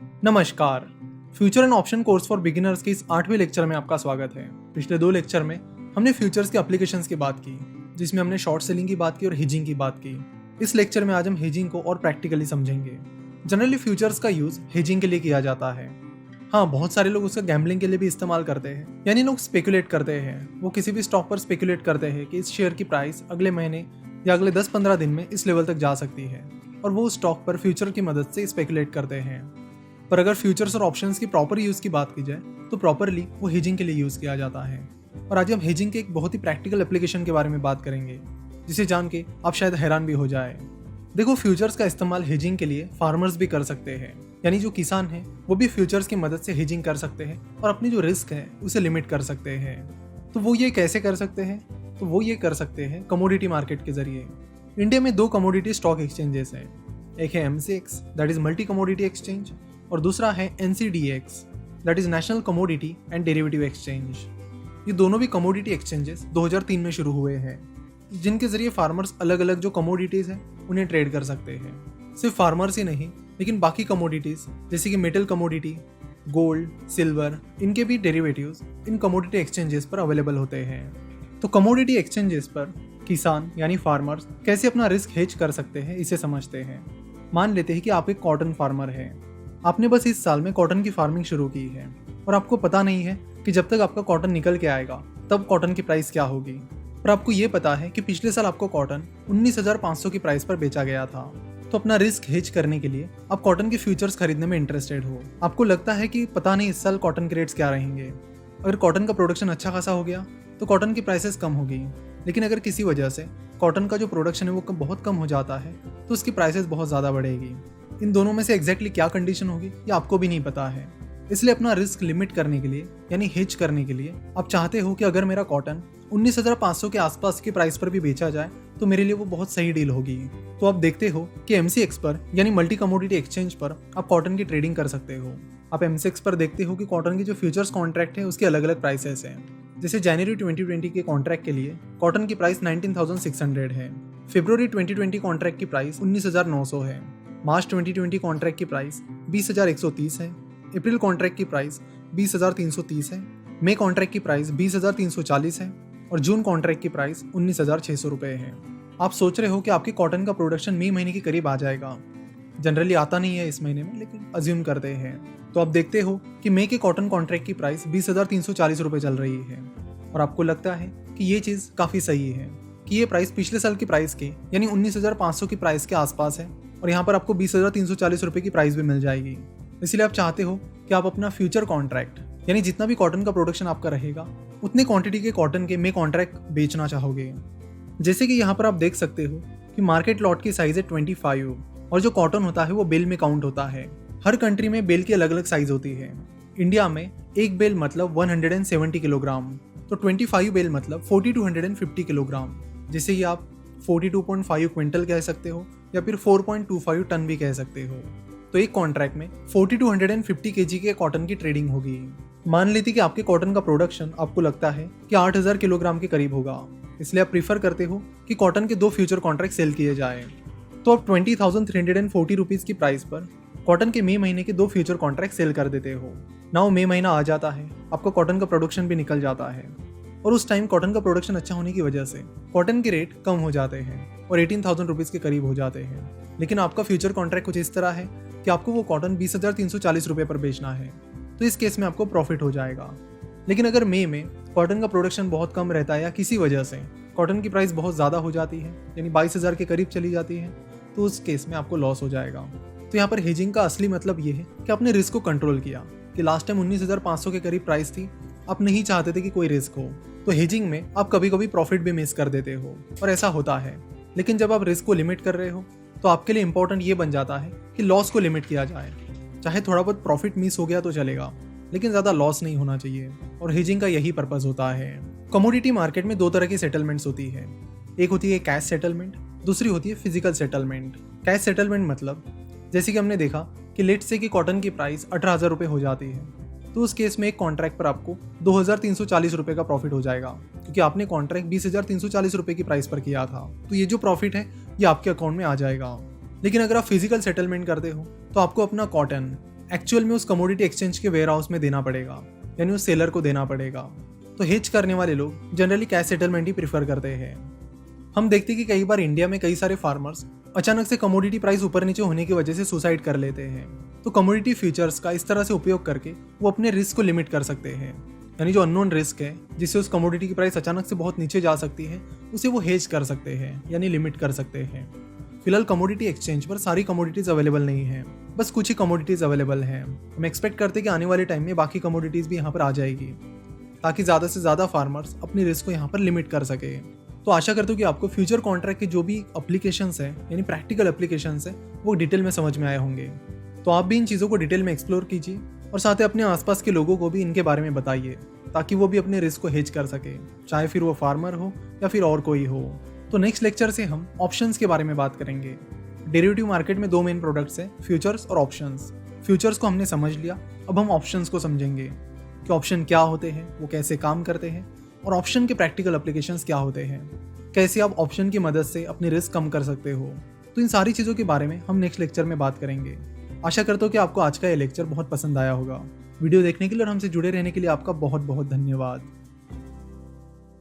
नमस्कार। Future and option course for beginners के इस 8वें लेक्चर में आपका स्वागत है। पिछले 2 लेक्चर में हमने फ्यूचर्स के एप्लीकेशंस की बात की, जिसमें हमने शॉर्ट सेलिंग की बात की और हेजिंग की बात की। इस लेक्चर में आज हम हेजिंग को और प्रैक्टिकली समझेंगे। जनरली फ्यूचर्स का यूज हेजिंग के लिए किया जाता है। हाँ, बहुत सारे लोग उसका गैम्बलिंग के लिए भी इस्तेमाल करते हैं, यानी लोग स्पेकुलेट करते हैं। वो किसी भी स्टॉक पर स्पेकुलेट करते हैं कि इस शेयर की प्राइस अगले महीने या अगले 10-15 दिन में इस लेवल तक जा सकती है, और वो उस स्टॉक पर फ्यूचर की मदद से स्पेकुलेट करते हैं। पर अगर फ्यूचर्स और ऑप्शंस की प्रॉपर यूज की बात की जाए तो प्रॉपरली वो हेजिंग के लिए यूज किया जाता है। और आज हम हेजिंग के एक बहुत ही प्रैक्टिकल एप्लीकेशन के बारे में बात करेंगे, जिसे जान के आप शायद हैरान भी हो जाए। देखो, फ्यूचर्स का इस्तेमाल हेजिंग के लिए फार्मर्स भी कर सकते हैं, यानी जो किसान हैं वो भी फ्यूचर्स की मदद से हेजिंग कर सकते हैं और अपनी जो रिस्क है उसे लिमिट कर सकते हैं। तो वो ये कैसे कर सकते हैं? तो वो ये कर सकते हैं कमोडिटी मार्केट के जरिए। इंडिया में 2 कमोडिटी स्टॉक एक्सचेंजेस हैं। एक है MCX, that is multi commodity exchange, और दूसरा है NCDEX, that is national commodity and derivative exchange. ये दोनों भी कमोडिटी एक्सचेंजेस 2003 में शुरू हुए हैं, जिनके जरिए फार्मर्स अलग अलग जो कमोडिटीज हैं उन्हें ट्रेड कर सकते हैं। सिर्फ फार्मर्स ही नहीं, लेकिन बाकी कमोडिटीज जैसे कि मेटल कमोडिटी, गोल्ड, सिल्वर, इनके भी डेरिवेटिव्स इन कमोडिटी एक्सचेंजेस पर अवेलेबल होते हैं। तो कमोडिटी एक्सचेंजेस पर किसान यानी फार्मर्स कैसे अपना रिस्क हेज कर सकते हैं, इसे समझते हैं। मान लेते हैं कि आप एक कॉटन फार्मर हैं। आपने बस इस साल में कॉटन की फार्मिंग शुरू की है और आपको पता नहीं है कि जब तक आपका कॉटन निकल के आएगा तब कॉटन की प्राइस क्या होगी। पर आपको ये पता है कि पिछले साल आपको कॉटन 19,500 की प्राइस पर बेचा गया था। तो अपना रिस्क हेज करने के लिए आप कॉटन के फ्यूचर्स खरीदने में इंटरेस्टेड हो। आपको लगता है कि पता नहीं इस साल कॉटन के रेट्स क्या रहेंगे। अगर कॉटन का प्रोडक्शन अच्छा खासा हो गया तो कॉटन की प्राइसेस कम होगी, लेकिन अगर किसी वजह से कॉटन का जो प्रोडक्शन है वो बहुत कम हो जाता है तो उसकी प्राइसेस बहुत ज़्यादा बढ़ेगी। इन दोनों में से एग्जैक्टली क्या कंडीशन होगी ये आपको भी नहीं पता है। इसलिए अपना रिस्क लिमिट करने के लिए यानी हेज करने के लिए आप चाहते हो कि अगर मेरा कॉटन 19,500 के आसपास की प्राइस पर भी बेचा जाए तो मेरे लिए वो बहुत सही डील होगी। तो आप देखते हो कि MCX पर यानी मल्टी कमोडिटी एक्सचेंज पर आप कॉटन की ट्रेडिंग कर सकते हो। आप MCX पर देखते हो कि कॉटन की जो फ्यूचर्स कॉन्ट्रैक्ट है उसके अलग अलग प्राइसेस हैं। जैसे जनवरी 2020 के कॉन्ट्रैक्ट के लिए कॉटन की प्राइस 19,600 है, फरवरी 2020 कॉन्ट्रैक्ट की प्राइस 19,900 है, मार्च 2020 कॉन्ट्रैक्ट की प्राइस 20,130 है, अप्रैल कॉन्ट्रैक्ट की प्राइस 20,330 है, मई कॉन्ट्रैक्ट की प्राइस 20,340 है और जून कॉन्ट्रैक्ट की प्राइस 19,600 रुपये है। आप सोच रहे हो कि आपके कॉटन का प्रोडक्शन मई महीने के करीब आ जाएगा। जनरली आता नहीं है इस महीने में, लेकिन अज्यूम करते हैं। तो आप देखते हो कि मई के कॉटन कॉन्ट्रैक्ट की प्राइस 20,340 रुपये चल रही है और आपको लगता है कि ये चीज़ काफ़ी सही है कि ये प्राइस पिछले साल की प्राइस के यानी 19,500 की प्राइस के आसपास है और यहाँ पर आपको 20,340 रुपये की प्राइस भी मिल जाएगी। इसलिए आप चाहते हो कि आप अपना फ्यूचर कॉन्ट्रैक्ट यानी जितना भी कॉटन का प्रोडक्शन आपका रहेगा उतने क्वांटिटी के कॉटन के मई कॉन्ट्रैक्ट बेचना चाहोगे। जैसे कि यहाँ पर आप देख सकते हो कि मार्केट लॉट की साइज है 25 और जो कॉटन होता है वो बेल में काउंट होता है। हर कंट्री में बेल की अलग अलग साइज होती है। इंडिया में एक बेल मतलब 170 किलोग्राम, तो 25 बेल मतलब 40 to 150 किलोग्राम, जिसे ही आप 42.5 क्विंटल कह सकते हो या फिर 4.25 टन भी कह सकते हो। तो एक कॉन्ट्रैक्ट में 40 to 150 kg के कॉटन की ट्रेडिंग होगी। मान लेते कि आपके कॉटन का प्रोडक्शन आपको लगता है कि 8,000 किलोग्राम के करीब होगा, इसलिए आप प्रीफर करते हो कि कॉटन के 2 फ्यूचर कॉन्ट्रैक्ट सेल किए जाए। तो आप 20,340 रुपीज़ की प्राइस पर कॉटन के मई महीने के 2 फ्यूचर कॉन्ट्रैक्ट सेल कर देते हो। नाउ मई महीना आ जाता है, आपका कॉटन का प्रोडक्शन भी निकल जाता है और उस टाइम कॉटन का प्रोडक्शन अच्छा होने की वजह से कॉटन के रेट कम हो जाते हैं और 18,000 रुपीज़ के करीब हो जाते हैं। लेकिन आपका फ्यूचर कॉन्ट्रैक्ट कुछ इस तरह है कि आपको वो कॉटन 20,340 रुपये पर बेचना है, तो इस केस में आपको प्रॉफिट हो जाएगा। लेकिन अगर मई में कॉटन का प्रोडक्शन बहुत कम रहता है या किसी वजह से कॉटन की प्राइस बहुत ज़्यादा हो जाती है यानी 22,000 के करीब चली जाती है, तो उस केस में आपको लॉस हो जाएगा। तो यहाँ पर हेजिंग का असली मतलब ये है कि आपने रिस्क को कंट्रोल किया कि लास्ट टाइम 19,500 के करीब प्राइस थी, आप नहीं चाहते थे कि कोई रिस्क हो, तो हेजिंग में आप कभी कभी प्रॉफिट भी मिस कर देते हो और ऐसा होता है। लेकिन जब आप रिस्क को लिमिट कर रहे हो तो आपके लिए इंपॉर्टेंट ये बन जाता है कि लॉस को लिमिट किया जाए। चाहे थोड़ा बहुत प्रॉफिट मिस हो गया तो चलेगा, लेकिन ज़्यादा लॉस नहीं होना चाहिए, और हेजिंग का यही पर्पज़ होता है। कमोडिटी मार्केट में 2 तरह की सेटलमेंट्स होती है। एक होती है कैश सेटलमेंट, दूसरी होती है फिजिकल सेटलमेंट। कैश सेटलमेंट मतलब जैसे कि हमने देखा कि लेट से कि कॉटन की प्राइस 18,000 रुपये हो जाती है, तो उस केस में एक कॉन्ट्रैक्ट पर आपको 2,340 रुपये का प्रॉफिट हो जाएगा, क्योंकि आपने कॉन्ट्रैक्ट 20,340 रुपये की प्राइस पर किया था। तो ये जो प्रॉफिट है ये आपके अकाउंट में आ जाएगा। लेकिन अगर आप फिजिकल सेटलमेंट करते हो तो आपको अपना कॉटन एक्चुअल में उस कमोडिटी एक्सचेंज के वेयर हाउस में देना पड़ेगा, यानी उस सेलर को देना पड़ेगा। तो हेज करने वाले लोग जनरली कैश सेटलमेंट ही प्रीफर करते हैं। हम देखते हैं कि कई बार इंडिया में कई सारे फार्मर्स अचानक से कमोडिटी प्राइस ऊपर नीचे होने की वजह से सुसाइड कर लेते हैं। तो कमोडिटी फ्यूचर्स का इस तरह से उपयोग करके वो अपने रिस्क को लिमिट कर सकते हैं, यानी जो अननोन रिस्क है जिससे उस कमोडिटी की प्राइस अचानक से बहुत नीचे जा सकती है, उसे वो हेज कर सकते हैं, यानी लिमिट कर सकते हैं। फिलहाल कमोडिटी एक्सचेंज पर सारी कमोडिटीज अवेलेबल नहीं है, बस कुछ ही कमोडिटीज अवेलेबल हैं। हम एक्सपेक्ट करते हैं कि आने वाले टाइम में बाकी कमोडिटीज भी यहाँ पर आ जाएगी, ताकि ज़्यादा से ज़्यादा फार्मर्स अपनी रिस्क को यहाँ पर लिमिट कर सके। तो आशा करता हूँ कि आपको फ्यूचर कॉन्ट्रैक्ट के जो भी एप्लीकेशंस हैं, यानी प्रैक्टिकल एप्लीकेशंस हैं, वो डिटेल में समझ में आए होंगे। तो आप भी इन चीज़ों को डिटेल में एक्सप्लोर कीजिए और साथ ही अपने आसपास के लोगों को भी इनके बारे में बताइए, ताकि वो भी अपने रिस्क को हेज कर सके, चाहे फिर वो फार्मर हो या फिर और कोई हो। तो नेक्स्ट लेक्चर से हम ऑप्शंस के बारे में बात करेंगे। डेरिवेटिव मार्केट में दो मेन प्रोडक्ट्स हैं, फ्यूचर्स और ऑप्शंस। फ्यूचर्स को हमने समझ लिया, अब हम ऑप्शंस को समझेंगे कि ऑप्शन क्या होते हैं, वो कैसे काम करते हैं, और ऑप्शन के प्रैक्टिकल एप्लीकेशंस क्या होते हैं, कैसे आप ऑप्शन की मदद से अपनी रिस्क कम कर सकते हो। तो इन सारी चीज़ों के बारे में हम नेक्स्ट लेक्चर में बात करेंगे। आशा करता हूँ कि आपको आज का ये लेक्चर बहुत पसंद आया होगा। वीडियो देखने के लिए और हमसे जुड़े रहने के लिए आपका बहुत बहुत धन्यवाद।